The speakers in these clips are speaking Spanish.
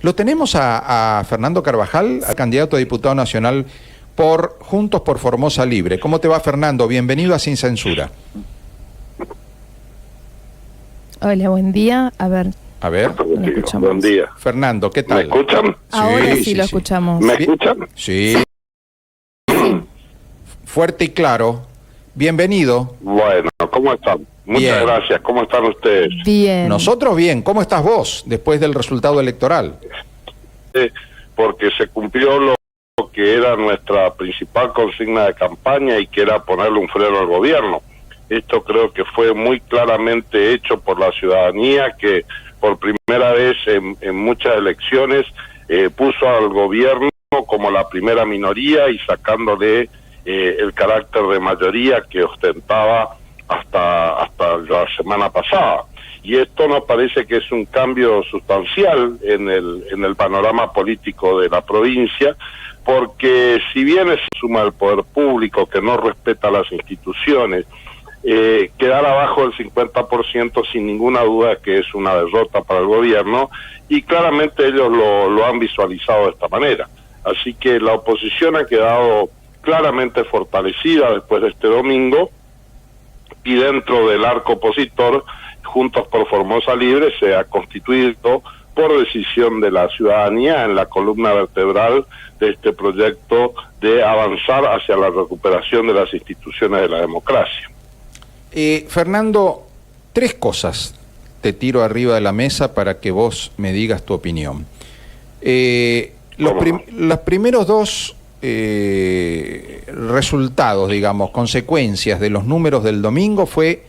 Lo tenemos a Fernando Carvajal, a candidato a diputado nacional por Juntos por Formosa Libre. ¿Cómo te va, Fernando? Bienvenido a Sin Censura. Hola, buen día. A ver. Buen día. Fernando, ¿qué tal? ¿Me escuchan? Ahora sí lo escuchamos. ¿Me escuchan? Sí. Fuerte y claro. Bienvenido. Bueno, ¿cómo están? Muchas Bien. gracias. ¿Cómo están ustedes? Bien. Nosotros bien. ¿Cómo estás vos después del resultado electoral? Porque se cumplió lo que era nuestra principal consigna de campaña y que era ponerle un freno al gobierno. Esto creo que fue muy claramente hecho por la ciudadanía, que por primera vez en muchas elecciones puso al gobierno como la primera minoría y sacándole el carácter de mayoría que ostentaba hasta la semana pasada. Y esto nos parece que es un cambio sustancial en el panorama político de la provincia, porque si bien se suma el poder público que no respeta las instituciones, quedar abajo del 50% sin ninguna duda que es una derrota para el gobierno, y claramente ellos lo han visualizado de esta manera. Así que la oposición ha quedado claramente fortalecida después de este domingo, y dentro del arco opositor, Juntos por Formosa Libre se ha constituido por decisión de la ciudadanía en la columna vertebral de este proyecto de avanzar hacia la recuperación de las instituciones de la democracia. Fernando, tres cosas te tiro arriba de la mesa para que vos me digas tu opinión. Los primeros dos resultados, digamos, consecuencias de los números del domingo fue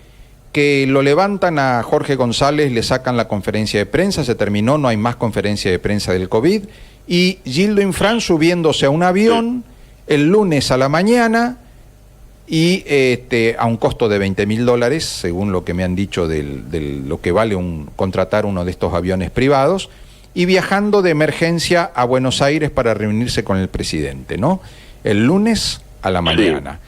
que lo levantan a Jorge González, le sacan la conferencia de prensa, se terminó, no hay más conferencia de prensa del COVID, y Gildo Infran subiéndose a un avión el lunes a la mañana y a un costo de $20.000, según lo que me han dicho de lo que vale contratar uno de estos aviones privados, y viajando de emergencia a Buenos Aires para reunirse con el presidente, ¿no? El lunes a la mañana.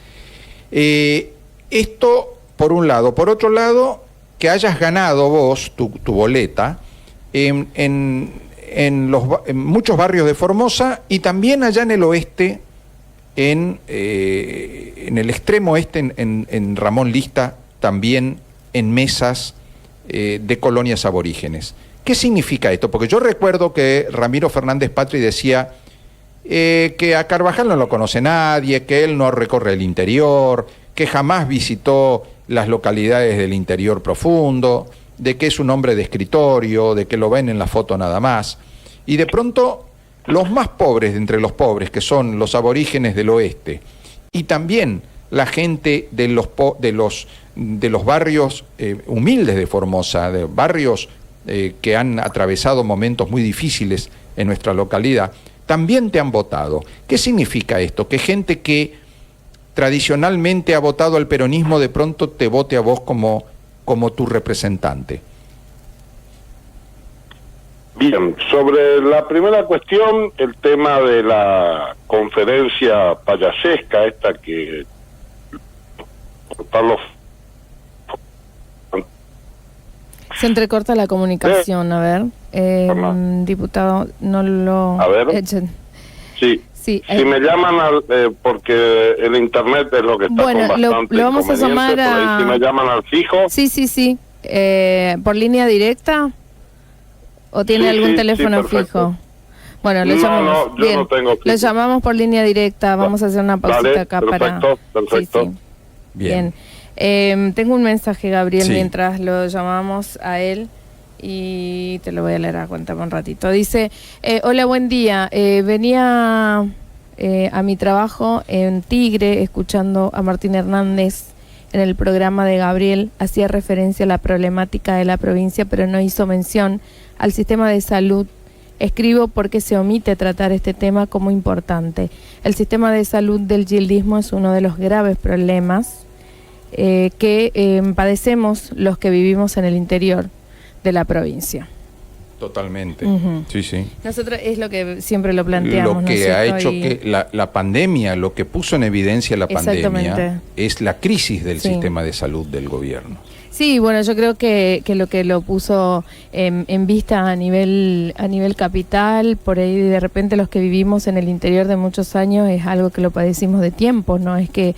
Sí. Esto, por un lado. Por otro lado, que hayas ganado vos tu boleta en muchos barrios de Formosa y también allá en el oeste, en el extremo oeste, en Ramón Lista, también en mesas de colonias aborígenes. ¿Qué significa esto? Porque yo recuerdo que Ramiro Fernández Patri decía que a Carvajal no lo conoce nadie, que él no recorre el interior, que jamás visitó las localidades del interior profundo, de que es un hombre de escritorio, de que lo ven en la foto nada más. Y de pronto, los más pobres de entre los pobres, que son los aborígenes del oeste, y también la gente de los barrios humildes de Formosa, de barrios que han atravesado momentos muy difíciles en nuestra localidad, también te han votado. ¿Qué significa esto? Que gente que tradicionalmente ha votado al peronismo de pronto te vote a vos como tu representante. Bien, sobre la primera cuestión, el tema de la conferencia payasesca, esta que se entrecorta la comunicación, a ver. Diputado, no lo... A ver. Echen. Sí. Sí, si me llaman porque el internet es lo que está bueno, con bastante lo vamos a llamar por ahí, si me llaman al fijo. Sí. ¿Por línea directa? ¿O tiene algún teléfono fijo? Bueno, le llamamos. Yo no tengo fijo. Lo llamamos por línea directa. Vamos a hacer una pausita acá perfecto. Sí. Bien. Tengo un mensaje, Gabriel, mientras lo llamamos a él. Y te lo voy a leer a cuenta un ratito. Dice, hola, buen día. Venía a mi trabajo en Tigre, escuchando a Martín Hernández en el programa de Gabriel. Hacía referencia a la problemática de la provincia, pero no hizo mención al sistema de salud. Escribo porque se omite tratar este tema como importante. El sistema de salud del gildismo es uno de los graves problemas que padecemos los que vivimos en el interior de la provincia. Totalmente. Sí. Nosotros es lo que siempre lo planteamos. Lo que ha hecho que la pandemia, lo que puso en evidencia la pandemia, es la crisis del sistema de salud del gobierno. Sí, bueno, yo creo que lo que lo puso en vista a nivel capital, por ahí de repente los que vivimos en el interior de muchos años es algo que lo padecimos de tiempo, no es que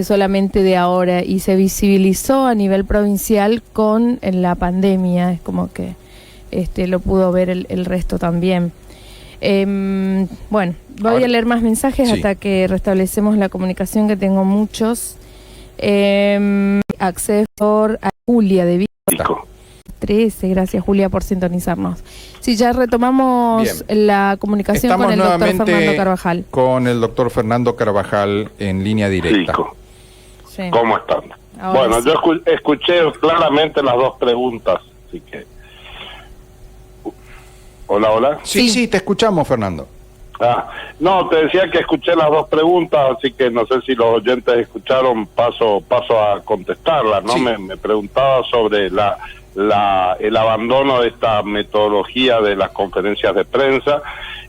solamente de ahora, y se visibilizó a nivel provincial con la pandemia, es como que lo pudo ver el resto también. Bueno, voy a leer más mensajes hasta que restablecemos la comunicación, que tengo muchos. Acceso a Julia de Vico 13, gracias Julia por sintonizarnos. Sí, ya retomamos la comunicación con el doctor Fernando Carvajal. Con el doctor Fernando Carvajal en línea directa. Sí. ¿Cómo están? Bueno, sí. Yo escuché claramente las dos preguntas, así que... Hola. Sí, te escuchamos, Fernando. No, te decía que escuché las dos preguntas, así que no sé si los oyentes escucharon, paso a contestarlas, ¿no? Sí. Me preguntaba sobre el abandono de esta metodología de las conferencias de prensa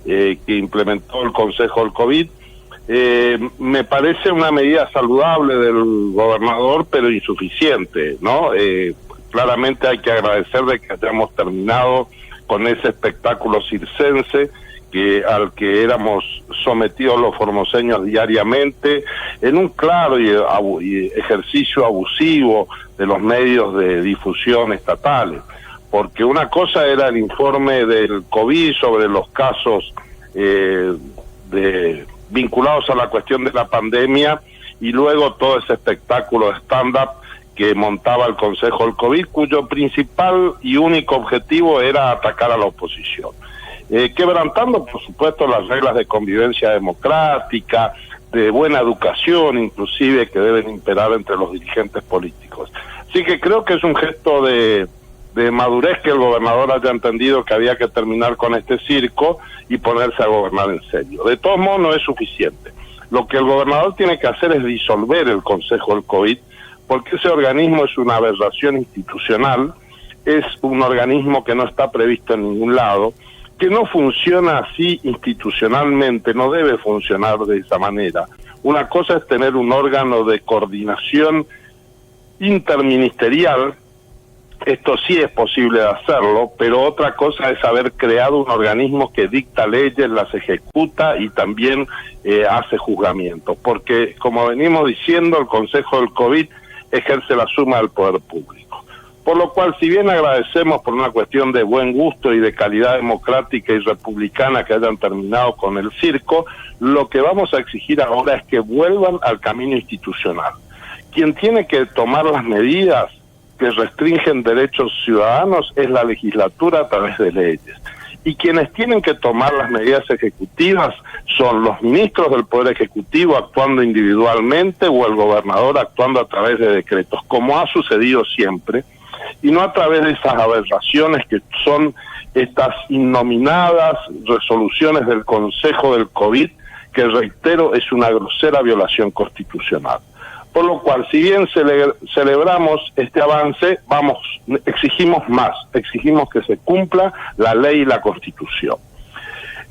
que implementó el Consejo del COVID. Me parece una medida saludable del gobernador, pero insuficiente, ¿no? Claramente hay que agradecer de que hayamos terminado con ese espectáculo circense al que éramos sometidos los formoseños diariamente, en un claro y ejercicio abusivo de los medios de difusión estatales, porque una cosa era el informe del COVID sobre los casos vinculados a la cuestión de la pandemia, y luego todo ese espectáculo de stand-up que montaba el Consejo del COVID, cuyo principal y único objetivo era atacar a la oposición. Quebrantando, por supuesto, las reglas de convivencia democrática, de buena educación, inclusive, que deben imperar entre los dirigentes políticos. Así que creo que es un gesto de madurez que el gobernador haya entendido que había que terminar con este circo y ponerse a gobernar en serio. De todos modos, no es suficiente. Lo que el gobernador tiene que hacer es disolver el Consejo del COVID, porque ese organismo es una aberración institucional, es un organismo que no está previsto en ningún lado, que no funciona así institucionalmente, no debe funcionar de esa manera. Una cosa es tener un órgano de coordinación interministerial, esto sí es posible de hacerlo, pero otra cosa es haber creado un organismo que dicta leyes, las ejecuta y también hace juzgamientos, porque como venimos diciendo, el Consejo del COVID ejerce la suma del poder público. Por lo cual, si bien agradecemos por una cuestión de buen gusto y de calidad democrática y republicana que hayan terminado con el circo, lo que vamos a exigir ahora es que vuelvan al camino institucional. Quien tiene que tomar las medidas que restringen derechos ciudadanos es la legislatura a través de leyes. Y quienes tienen que tomar las medidas ejecutivas son los ministros del Poder Ejecutivo actuando individualmente o el gobernador actuando a través de decretos, como ha sucedido siempre, y no a través de esas aberraciones que son estas innominadas resoluciones del Consejo del COVID, que reitero es una grosera violación constitucional. Por lo cual, si bien celebramos este avance, exigimos más, exigimos que se cumpla la ley y la Constitución.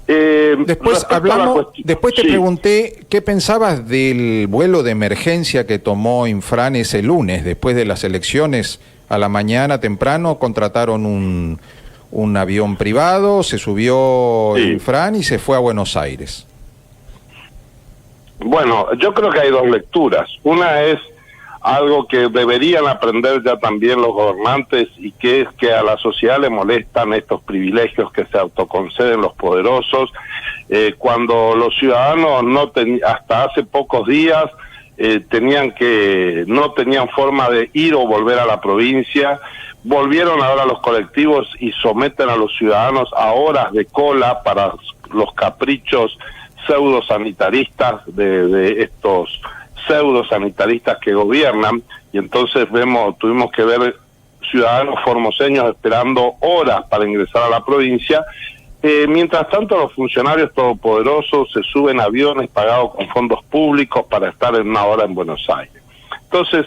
Después te pregunté qué pensabas del vuelo de emergencia que tomó Infran ese lunes, después de las elecciones. A la mañana temprano contrataron un avión privado, se subió Infran y se fue a Buenos Aires. Bueno, yo creo que hay dos lecturas. Una es algo que deberían aprender ya también los gobernantes, y que es que a la sociedad le molestan estos privilegios que se autoconceden los poderosos, cuando los ciudadanos hasta hace pocos días no tenían forma de ir o volver a la provincia. Volvieron ahora los colectivos y someten a los ciudadanos a horas de cola para los caprichos pseudo-sanitaristas de estos pseudo-sanitaristas que gobiernan, y entonces tuvimos que ver ciudadanos formoseños esperando horas para ingresar a la provincia. Mientras tanto, los funcionarios todopoderosos se suben a aviones pagados con fondos públicos para estar en una hora en Buenos Aires. Entonces,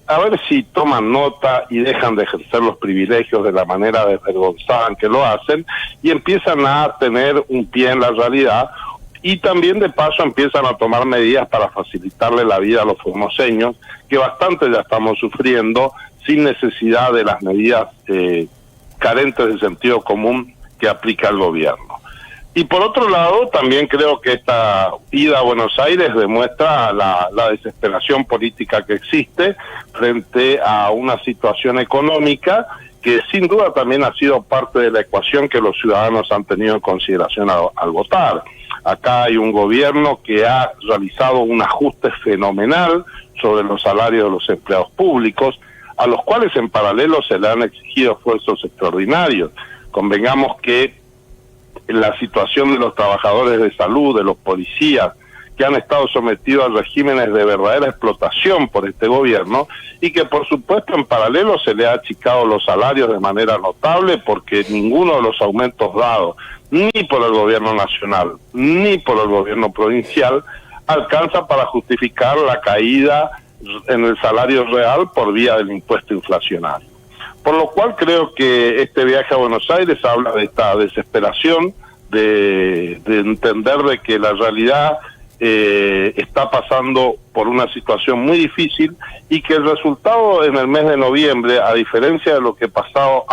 a ver si toman nota y dejan de ejercer los privilegios de la manera desvergonzada en que lo hacen, y empiezan a tener un pie en la realidad, y también de paso empiezan a tomar medidas para facilitarle la vida a los formoseños, que bastante ya estamos sufriendo sin necesidad de las medidas carentes de sentido común que aplica el gobierno. Y por otro lado, también creo que esta ida a Buenos Aires demuestra la desesperación política que existe frente a una situación económica que sin duda también ha sido parte de la ecuación que los ciudadanos han tenido en consideración al votar. Acá hay un gobierno que ha realizado un ajuste fenomenal sobre los salarios de los empleados públicos, a los cuales en paralelo se le han exigido esfuerzos extraordinarios. Convengamos que la situación de los trabajadores de salud, de los policías, que han estado sometidos a regímenes de verdadera explotación por este gobierno, y que por supuesto en paralelo se le ha achicado los salarios de manera notable, porque ninguno de los aumentos dados, ni por el gobierno nacional, ni por el gobierno provincial, alcanza para justificar la caída en el salario real por vía del impuesto inflacionario. Por lo cual creo que este viaje a Buenos Aires habla de esta desesperación, de entender de que la realidad está pasando por una situación muy difícil y que el resultado en el mes de noviembre, a diferencia de lo que ha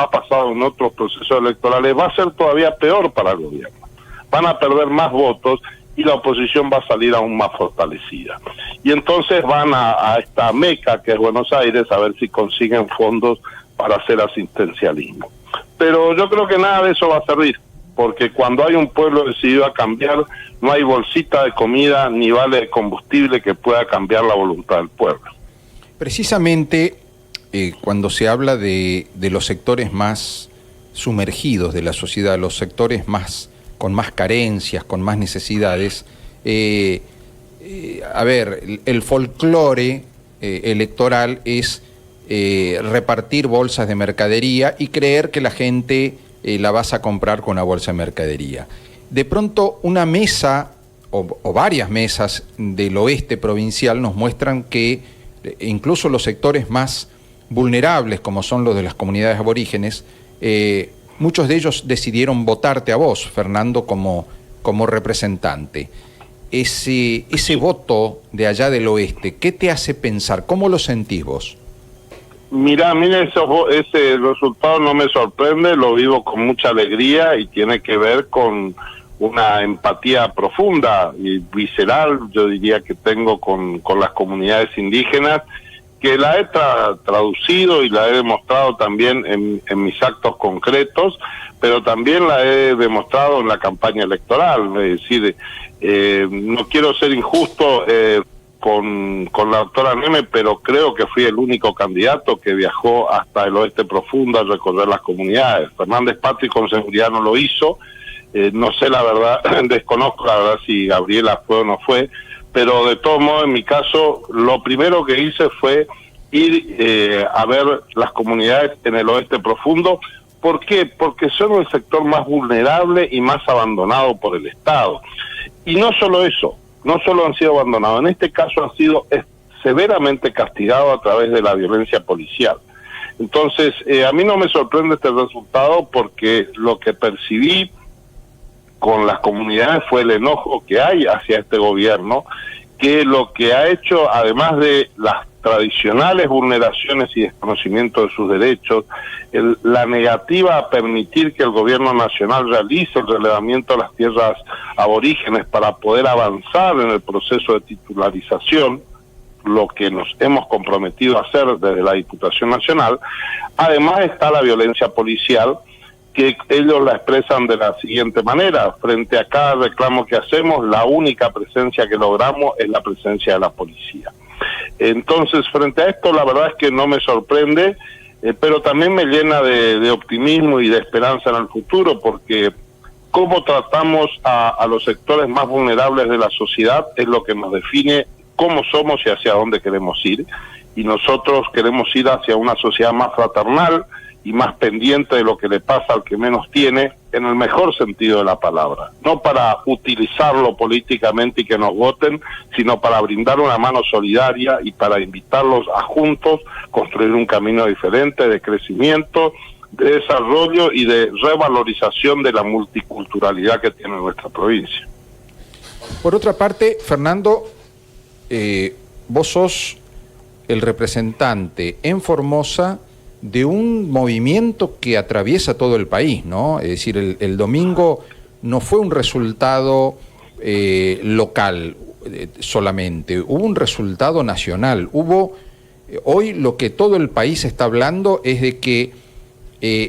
pasado en otros procesos electorales, va a ser todavía peor para el gobierno. Van a perder más votos y la oposición va a salir aún más fortalecida. Y entonces van a esta meca que es Buenos Aires a ver si consiguen fondos para hacer asistencialismo. Pero yo creo que nada de eso va a servir, porque cuando hay un pueblo decidido a cambiar, no hay bolsita de comida ni vale de combustible que pueda cambiar la voluntad del pueblo. Precisamente cuando se habla de los sectores más sumergidos de la sociedad, los sectores con más carencias, con más necesidades, a ver, el folclore electoral es repartir bolsas de mercadería y creer que la gente la vas a comprar con una bolsa de mercadería. De pronto una mesa o varias mesas del oeste provincial nos muestran que incluso los sectores más vulnerables, como son los de las comunidades aborígenes, muchos de ellos decidieron votarte a vos, Fernando, como representante. Ese voto de allá del oeste, ¿qué te hace pensar? ¿Cómo lo sentís vos? Mira, ese resultado no me sorprende, lo vivo con mucha alegría y tiene que ver con una empatía profunda y visceral, yo diría que tengo con las comunidades indígenas, que la he traducido y la he demostrado también en mis actos concretos, pero también la he demostrado en la campaña electoral. Es decir, no quiero ser injusto con la doctora Neme, pero creo que fui el único candidato que viajó hasta el oeste profundo a recorrer las comunidades. Fernández Patri con seguridad no lo hizo, no sé la verdad, desconozco la verdad si Gabriela fue o no fue, pero de todos modos en mi caso lo primero que hice fue ir a ver las comunidades en el oeste profundo. ¿Por qué? Porque son el sector más vulnerable y más abandonado por el Estado. Y no solo eso, no solo han sido abandonados, en este caso han sido severamente castigados a través de la violencia policial. Entonces, a mí no me sorprende este resultado porque lo que percibí con las comunidades fue el enojo que hay hacia este gobierno, que lo que ha hecho, además de las tradicionales vulneraciones y desconocimiento de sus derechos, la negativa a permitir que el gobierno nacional realice el relevamiento de las tierras aborígenes para poder avanzar en el proceso de titularización, lo que nos hemos comprometido a hacer desde la Diputación Nacional. Además está la violencia policial, que ellos la expresan de la siguiente manera: frente a cada reclamo que hacemos, la única presencia que logramos es la presencia de la policía. Entonces, frente a esto, la verdad es que no me sorprende, pero también me llena de optimismo y de esperanza en el futuro, porque cómo tratamos a los sectores más vulnerables de la sociedad es lo que nos define cómo somos y hacia dónde queremos ir. Y nosotros queremos ir hacia una sociedad más fraternal y más pendiente de lo que le pasa al que menos tiene, en el mejor sentido de la palabra. No para utilizarlo políticamente y que nos voten, sino para brindar una mano solidaria y para invitarlos a juntos construir un camino diferente de crecimiento, de desarrollo y de revalorización de la multiculturalidad que tiene nuestra provincia. Por otra parte, Fernando, vos sos el representante en Formosa de un movimiento que atraviesa todo el país, ¿no? Es decir, el domingo no fue un resultado local solamente, hubo un resultado nacional. Hoy lo que todo el país está hablando es de que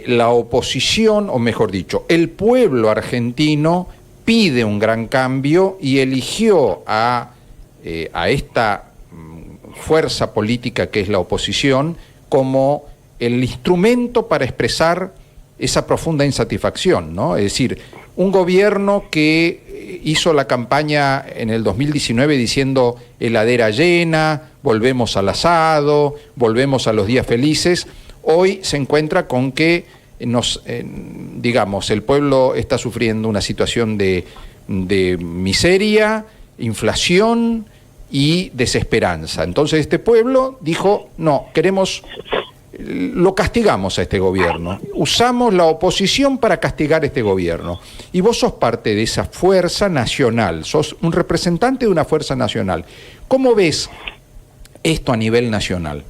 la oposición, o mejor dicho, el pueblo argentino pide un gran cambio y eligió a esta fuerza política que es la oposición como el instrumento para expresar esa profunda insatisfacción, ¿no? Es decir, un gobierno que hizo la campaña en el 2019 diciendo heladera llena, volvemos al asado, volvemos a los días felices, hoy se encuentra con que digamos, el pueblo está sufriendo una situación de miseria, inflación y desesperanza. Entonces este pueblo dijo, no, lo castigamos a este gobierno, usamos la oposición para castigar a este gobierno. Y vos sos parte de esa fuerza nacional, sos un representante de una fuerza nacional. ¿Cómo ves esto a nivel nacional?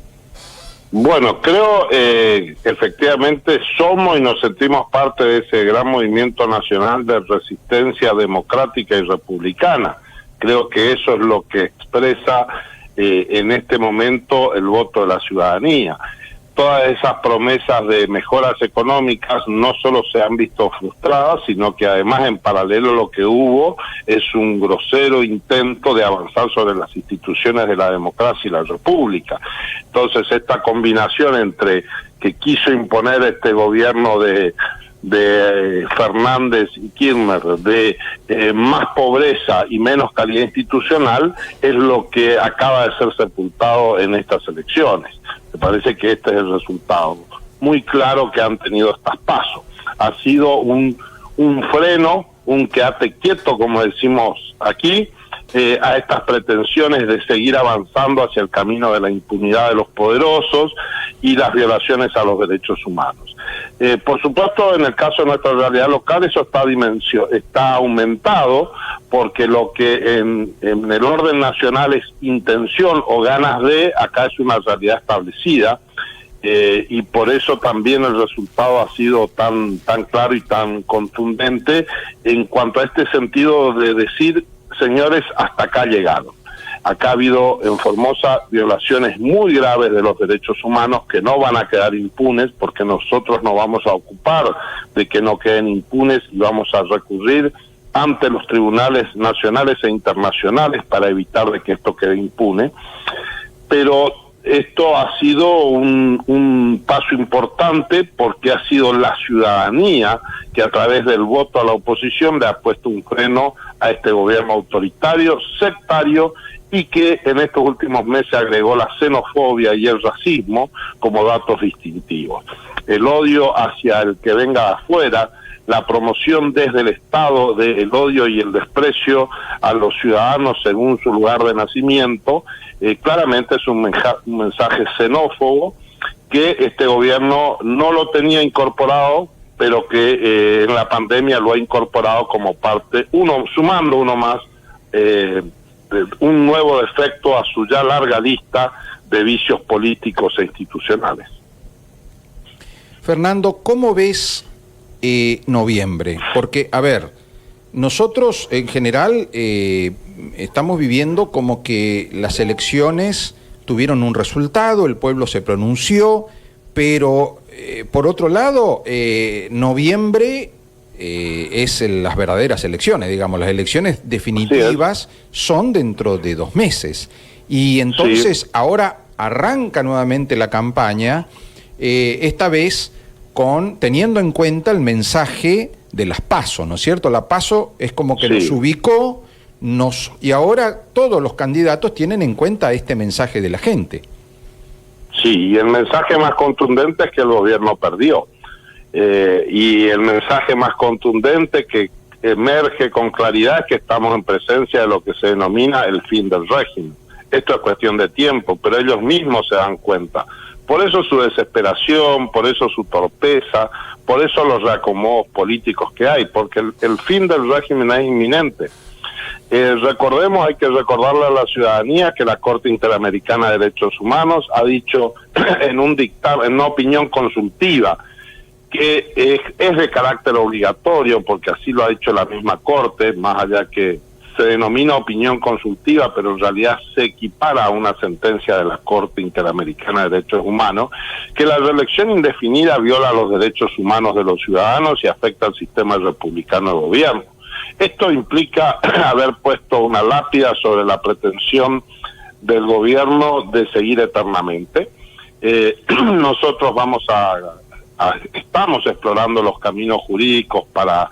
Bueno, creo efectivamente somos y nos sentimos parte de ese gran movimiento nacional de resistencia democrática y republicana. Creo que eso es lo que expresa en este momento el voto de la ciudadanía. Todas esas promesas de mejoras económicas no solo se han visto frustradas, sino que además en paralelo lo que hubo es un grosero intento de avanzar sobre las instituciones de la democracia y la república. Entonces esta combinación entre que quiso imponer este gobierno de Fernández y Kirchner de más pobreza y menos calidad institucional es lo que acaba de ser sepultado en estas elecciones. Me parece que este es el resultado muy claro que han tenido estas pasos. Ha sido un freno, un quédate quieto, como decimos aquí, a estas pretensiones de seguir avanzando hacia el camino de la impunidad de los poderosos y las violaciones a los derechos humanos. Por supuesto, en el caso de nuestra realidad local, eso está aumentado, porque lo que en el orden nacional es intención o ganas de, acá es una realidad establecida, y por eso también el resultado ha sido tan claro y tan contundente en cuanto a este sentido de decir, señores, hasta acá llegaron. Acá ha habido en Formosa violaciones muy graves de los derechos humanos que no van a quedar impunes, porque nosotros nos vamos a ocupar de que no queden impunes y vamos a recurrir ante los tribunales nacionales e internacionales para evitar de que esto quede impune. Pero esto ha sido un paso importante, porque ha sido la ciudadanía que a través del voto a la oposición le ha puesto un freno a este gobierno autoritario, sectario, y que en estos últimos meses agregó la xenofobia y el racismo como datos distintivos. El odio hacia el que venga de afuera, la promoción desde el Estado del odio y el desprecio a los ciudadanos según su lugar de nacimiento, claramente es un mensaje xenófobo que este gobierno no lo tenía incorporado, pero que en la pandemia lo ha incorporado como parte, sumando uno más, un nuevo defecto a su ya larga lista de vicios políticos e institucionales. Fernando, ¿cómo ves noviembre? Porque, a ver, nosotros en general estamos viviendo como que las elecciones tuvieron un resultado, el pueblo se pronunció, pero por otro lado, noviembre es las verdaderas elecciones, digamos, las elecciones definitivas son dentro de 2 meses. Y entonces ahora arranca nuevamente la campaña, esta vez teniendo en cuenta el mensaje de las PASO, ¿no es cierto? La PASO es como que nos ubicó, y ahora todos los candidatos tienen en cuenta este mensaje de la gente. Sí, y el mensaje más contundente es que el gobierno perdió. Y el mensaje más contundente que emerge con claridad es que estamos en presencia de lo que se denomina el fin del régimen. Esto es cuestión de tiempo, pero ellos mismos se dan cuenta. Por eso su desesperación, por eso su torpeza, por eso los reacomodos políticos que hay, porque el fin del régimen es inminente. Recordemos, hay que recordarle a la ciudadanía que la Corte Interamericana de Derechos Humanos ha dicho en un dictamen, en una opinión consultiva, que es de carácter obligatorio, porque así lo ha dicho la misma Corte, más allá que se denomina opinión consultiva, pero en realidad se equipara a una sentencia de la Corte Interamericana de Derechos Humanos, que la reelección indefinida viola los derechos humanos de los ciudadanos y afecta al sistema republicano de gobierno. Esto implica haber puesto una lápida sobre la pretensión del gobierno de seguir eternamente. Nosotros estamos explorando los caminos jurídicos para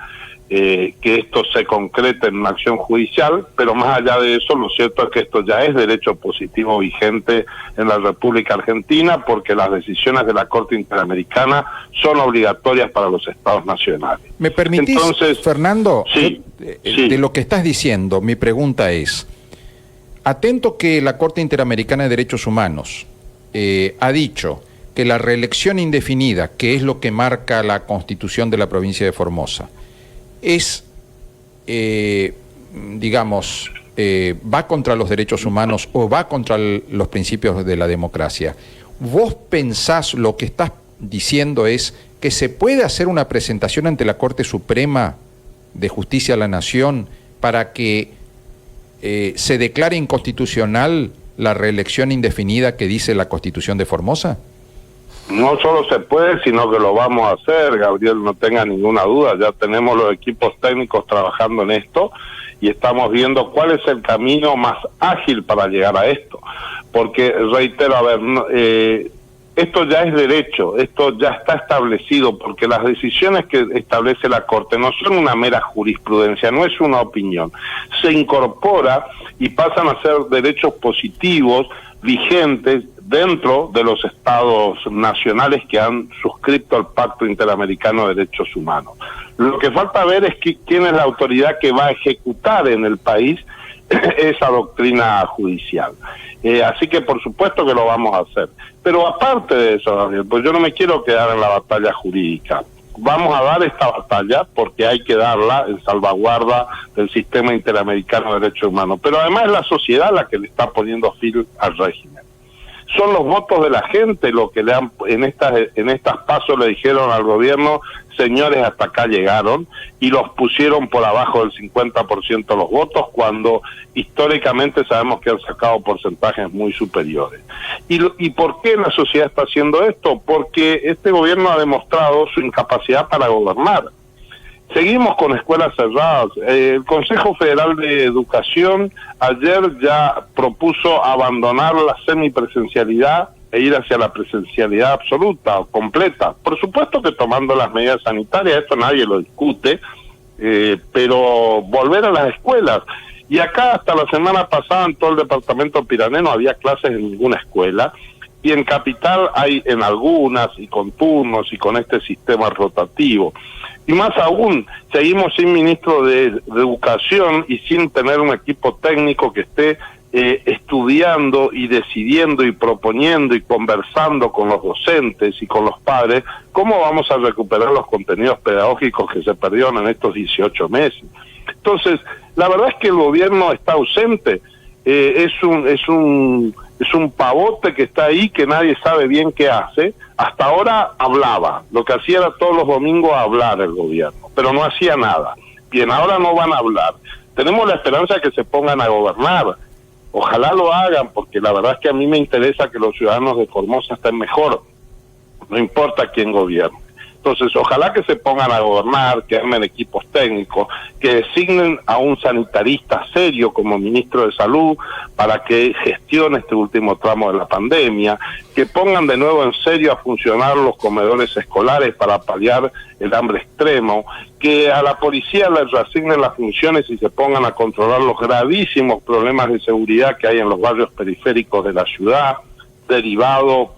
que esto se concrete en una acción judicial, pero más allá de eso, lo cierto es que esto ya es derecho positivo vigente en la República Argentina, porque las decisiones de la Corte Interamericana son obligatorias para los estados nacionales. ¿Me permitís, entonces, Fernando? Sí, de lo que estás diciendo, mi pregunta es, atento que la Corte Interamericana de Derechos Humanos ha dicho que la reelección indefinida, que es lo que marca la Constitución de la provincia de Formosa, es, va contra los derechos humanos o va contra los principios de la democracia. ¿Vos pensás, lo que estás diciendo es que se puede hacer una presentación ante la Corte Suprema de Justicia de la Nación para que se declare inconstitucional la reelección indefinida que dice la Constitución de Formosa? No solo se puede, sino que lo vamos a hacer, Gabriel, no tenga ninguna duda. Ya tenemos los equipos técnicos trabajando en esto y estamos viendo cuál es el camino más ágil para llegar a esto. Porque, reitero, esto ya es derecho, esto ya está establecido, porque las decisiones que establece la Corte no son una mera jurisprudencia, no es una opinión. Se incorpora y pasan a ser derechos positivos, vigentes, dentro de los estados nacionales que han suscrito al Pacto Interamericano de Derechos Humanos. Lo que falta ver es quién es la autoridad que va a ejecutar en el país esa doctrina judicial. Así que por supuesto que lo vamos a hacer. Pero aparte de eso, Gabriel, pues yo no me quiero quedar en la batalla jurídica. Vamos a dar esta batalla porque hay que darla en salvaguarda del sistema interamericano de derechos humanos. Pero además es la sociedad la que le está poniendo fin al régimen. Son los votos de la gente lo que le han en estas pasos le dijeron al gobierno, señores, hasta acá llegaron, y los pusieron por abajo del 50% de los votos, cuando históricamente sabemos que han sacado porcentajes muy superiores. ¿Y por qué la sociedad está haciendo esto? Porque este gobierno ha demostrado su incapacidad para gobernar. Seguimos con escuelas cerradas. El Consejo Federal de Educación ayer ya propuso abandonar la semipresencialidad e ir hacia la presencialidad absoluta o completa. Por supuesto que tomando las medidas sanitarias, esto nadie lo discute, pero volver a las escuelas. Y acá hasta la semana pasada en todo el departamento Pirané no había clases en ninguna escuela. Y en Capital hay en algunas, y con turnos, y con este sistema rotativo. Y más aún, seguimos sin ministro de Educación y sin tener un equipo técnico que esté estudiando y decidiendo y proponiendo y conversando con los docentes y con los padres cómo vamos a recuperar los contenidos pedagógicos que se perdieron en estos 18 meses. Entonces, la verdad es que el gobierno está ausente, es un pavote que está ahí, que nadie sabe bien qué hace. Hasta ahora hablaba, lo que hacía era todos los domingos hablar el gobierno, pero no hacía nada. Bien, ahora no van a hablar. Tenemos la esperanza de que se pongan a gobernar. Ojalá lo hagan, porque la verdad es que a mí me interesa que los ciudadanos de Formosa estén mejor, no importa quién gobierne. Entonces, ojalá que se pongan a gobernar, que armen equipos técnicos, que designen a un sanitarista serio como ministro de Salud para que gestione este último tramo de la pandemia, que pongan de nuevo en serio a funcionar los comedores escolares para paliar el hambre extremo, que a la policía les reasignen las funciones y se pongan a controlar los gravísimos problemas de seguridad que hay en los barrios periféricos de la ciudad, derivado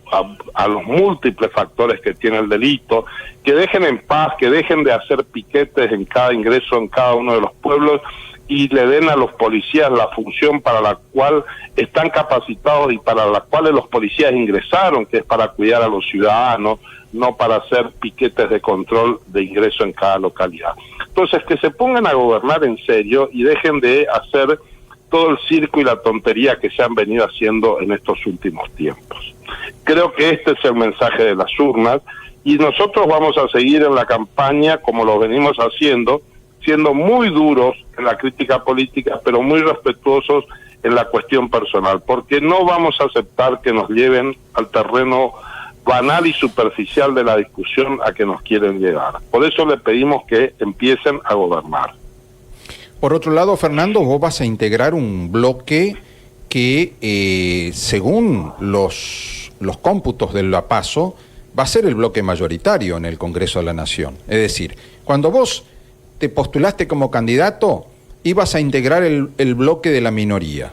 a los múltiples factores que tiene el delito, que dejen en paz, que dejen de hacer piquetes en cada ingreso en cada uno de los pueblos y le den a los policías la función para la cual están capacitados y para la cual los policías ingresaron, que es para cuidar a los ciudadanos, no para hacer piquetes de control de ingreso en cada localidad. Entonces, que se pongan a gobernar en serio y dejen de hacer todo el circo y la tontería que se han venido haciendo en estos últimos tiempos. Creo que este es el mensaje de las urnas y nosotros vamos a seguir en la campaña como lo venimos haciendo, siendo muy duros en la crítica política, pero muy respetuosos en la cuestión personal, porque no vamos a aceptar que nos lleven al terreno banal y superficial de la discusión a que nos quieren llegar. Por eso le pedimos que empiecen a gobernar. Por otro lado, Fernando, vos vas a integrar un bloque que, según los cómputos de la PASO, va a ser el bloque mayoritario en el Congreso de la Nación. Es decir, cuando vos te postulaste como candidato, ibas a integrar el bloque de la minoría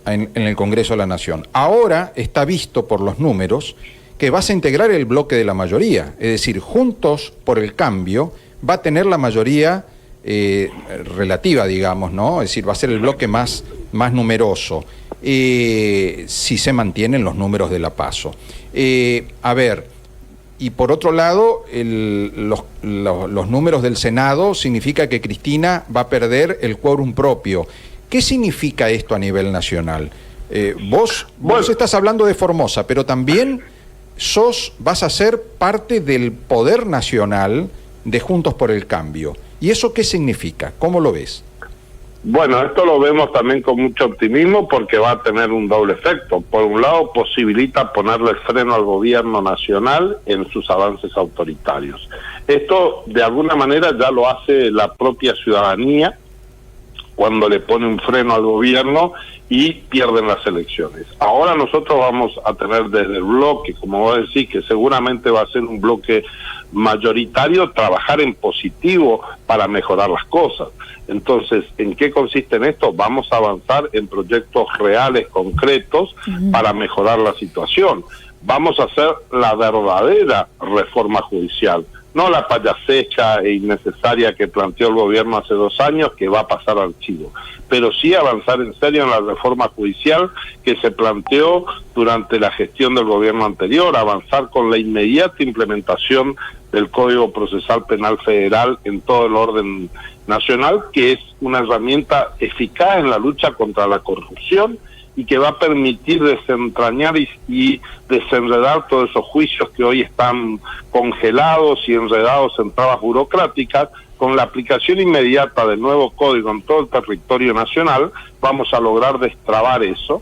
en el Congreso de la Nación. Ahora está visto por los números que vas a integrar el bloque de la mayoría. Es decir, Juntos por el Cambio va a tener la mayoría relativa, digamos, ¿no? Es decir, va a ser el bloque más numeroso, si se mantienen los números de la PASO. A ver, y por otro lado, los números del Senado significa que Cristina va a perder el quórum propio. ¿Qué significa esto a nivel nacional? Vos estás hablando de Formosa, pero también vas a ser parte del poder nacional de Juntos por el Cambio. ¿Y eso qué significa? ¿Cómo lo ves? Bueno, esto lo vemos también con mucho optimismo porque va a tener un doble efecto. Por un lado, posibilita ponerle freno al gobierno nacional en sus avances autoritarios. Esto, de alguna manera, ya lo hace la propia ciudadanía cuando le pone un freno al gobierno y pierden las elecciones. Ahora nosotros vamos a tener desde el bloque, como vos decís, que seguramente va a ser un bloque mayoritario, trabajar en positivo para mejorar las cosas. Entonces, ¿en qué consiste en esto? Vamos a avanzar en proyectos reales, concretos, para mejorar la situación. Vamos a hacer la verdadera reforma judicial, no la payasecha e innecesaria que planteó el gobierno hace 2 años, que va a pasar al archivo, pero sí avanzar en serio en la reforma judicial que se planteó durante la gestión del gobierno anterior, avanzar con la inmediata implementación del Código Procesal Penal Federal en todo el orden nacional, que es una herramienta eficaz en la lucha contra la corrupción y que va a permitir desentrañar y desenredar todos esos juicios que hoy están congelados y enredados en trabas burocráticas. Con la aplicación inmediata del nuevo código en todo el territorio nacional, vamos a lograr destrabar eso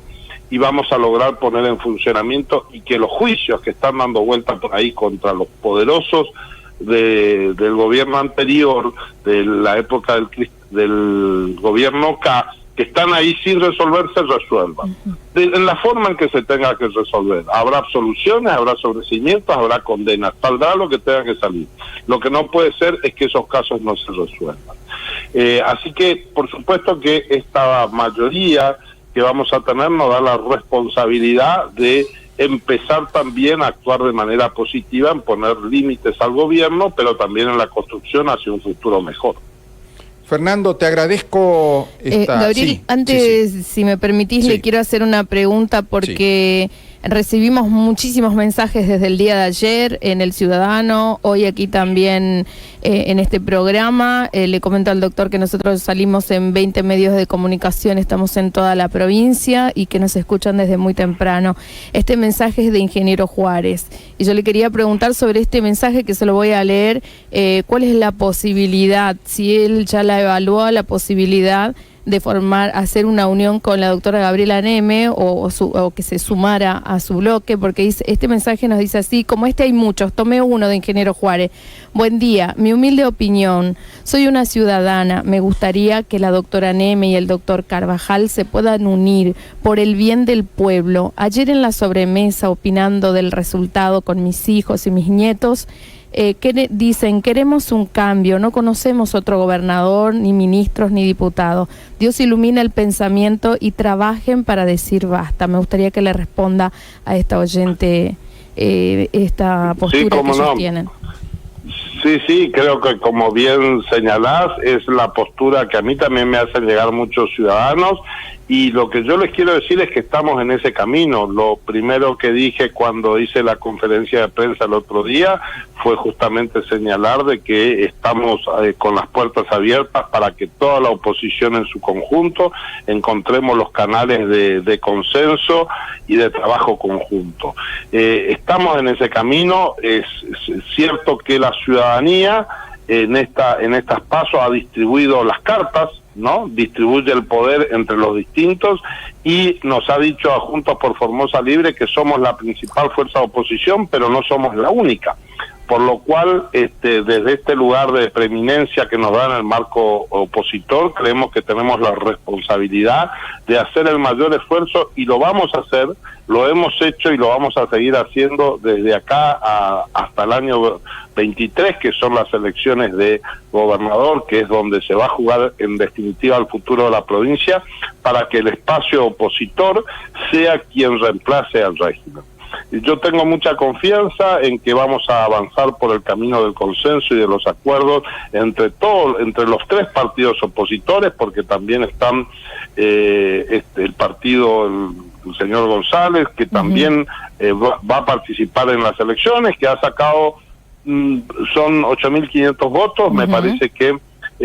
y vamos a lograr poner en funcionamiento y que los juicios que están dando vuelta por ahí contra los poderosos del gobierno anterior, de la época del gobierno K, que están ahí sin resolver, se resuelvan. En la forma en que se tenga que resolver. Habrá absoluciones, habrá sobreseimientos, habrá condenas. Saldrá lo que tenga que salir. Lo que no puede ser es que esos casos no se resuelvan. Así que, por supuesto que esta mayoría que vamos a tener nos da la responsabilidad de empezar también a actuar de manera positiva en poner límites al gobierno, pero también en la construcción hacia un futuro mejor. Fernando, te agradezco Gabriel, sí, antes, sí. Si me permitís, le quiero hacer una pregunta porque recibimos muchísimos mensajes desde el día de ayer en El Ciudadano, hoy aquí también en este programa. Le comento al doctor que nosotros salimos en 20 medios de comunicación, estamos en toda la provincia y que nos escuchan desde muy temprano. Este mensaje es de Ingeniero Juárez y yo le quería preguntar sobre este mensaje que se lo voy a leer, ¿cuál es la posibilidad, si él ya la evaluó, la posibilidad de hacer una unión con la doctora Gabriela Neme o que se sumara a su bloque? Porque dice, este mensaje nos dice así, como hay muchos, tomé uno de Ingeniero Juárez. Buen día, mi humilde opinión, soy una ciudadana, me gustaría que la doctora Neme y el doctor Carvajal se puedan unir por el bien del pueblo. Ayer en la sobremesa, opinando del resultado con mis hijos y mis nietos, que dicen, queremos un cambio, no conocemos otro gobernador, ni ministros, ni diputados. Dios ilumina el pensamiento y trabajen para decir basta. Me gustaría que le responda a esta oyente esta postura que ellos tienen. Sí, sí, creo que como bien señalás, es la postura que a mí también me hacen llegar muchos ciudadanos, y lo que yo les quiero decir es que estamos en ese camino. Lo primero que dije cuando hice la conferencia de prensa el otro día fue justamente señalar de que estamos con las puertas abiertas para que toda la oposición en su conjunto encontremos los canales de consenso y de trabajo conjunto. Estamos en ese camino. Es cierto que la ciudadanía en estas pasos ha distribuido las cartas, ¿no? Distribuye el poder entre los distintos y nos ha dicho a Juntos por Formosa Libre que somos la principal fuerza de oposición, pero no somos la única. Por lo cual, desde este lugar de preeminencia que nos da en el marco opositor, creemos que tenemos la responsabilidad de hacer el mayor esfuerzo, y lo vamos a hacer, lo hemos hecho y lo vamos a seguir haciendo desde acá hasta el año 23, que son las elecciones de gobernador, que es donde se va a jugar en definitiva el futuro de la provincia, para que el espacio opositor sea quien reemplace al régimen. Yo tengo mucha confianza en que vamos a avanzar por el camino del consenso y de los acuerdos entre los tres partidos opositores, porque también están el partido, el señor González, que también va a participar en las elecciones, que ha sacado, son 8.500 votos. Me parece que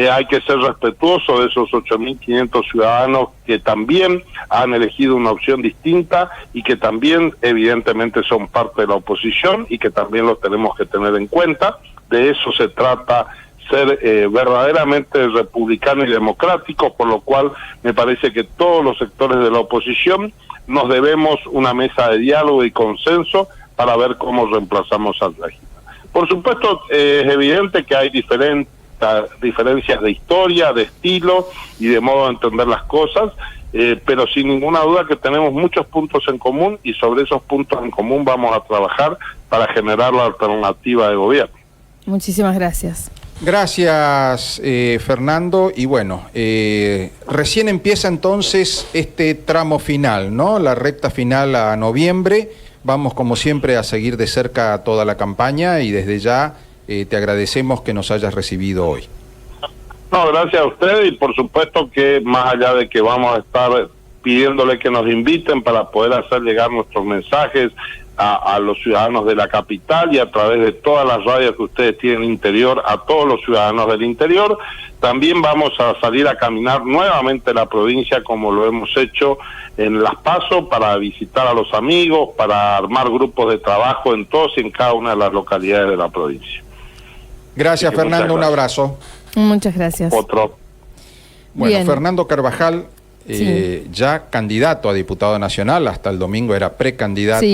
hay que ser respetuoso de esos 8.500 ciudadanos que también han elegido una opción distinta y que también evidentemente son parte de la oposición y que también los tenemos que tener en cuenta. De eso se trata, ser verdaderamente republicano y democrático, por lo cual me parece que todos los sectores de la oposición nos debemos una mesa de diálogo y consenso para ver cómo reemplazamos al régimen. Por supuesto, es evidente que hay diferencias de historia, de estilo y de modo de entender las cosas, pero sin ninguna duda que tenemos muchos puntos en común, y sobre esos puntos en común vamos a trabajar para generar la alternativa de gobierno. Muchísimas gracias. Gracias, Fernando. Y bueno, recién empieza entonces este tramo final, ¿no? La recta final a noviembre. Vamos, como siempre, a seguir de cerca toda la campaña, y desde ya te agradecemos que nos hayas recibido hoy. No, gracias a usted, y por supuesto que más allá de que vamos a estar pidiéndole que nos inviten para poder hacer llegar nuestros mensajes a los ciudadanos de la capital y a través de todas las radios que ustedes tienen interior, a todos los ciudadanos del interior, también vamos a salir a caminar nuevamente la provincia como lo hemos hecho en las PASO, para visitar a los amigos, para armar grupos de trabajo en todos y en cada una de las localidades de la provincia. Gracias, Fernando, un abrazo. Muchas gracias. Otro. Bueno, Bien. Fernando Carvajal, ya candidato a diputado nacional, hasta el domingo era precandidato. Sí.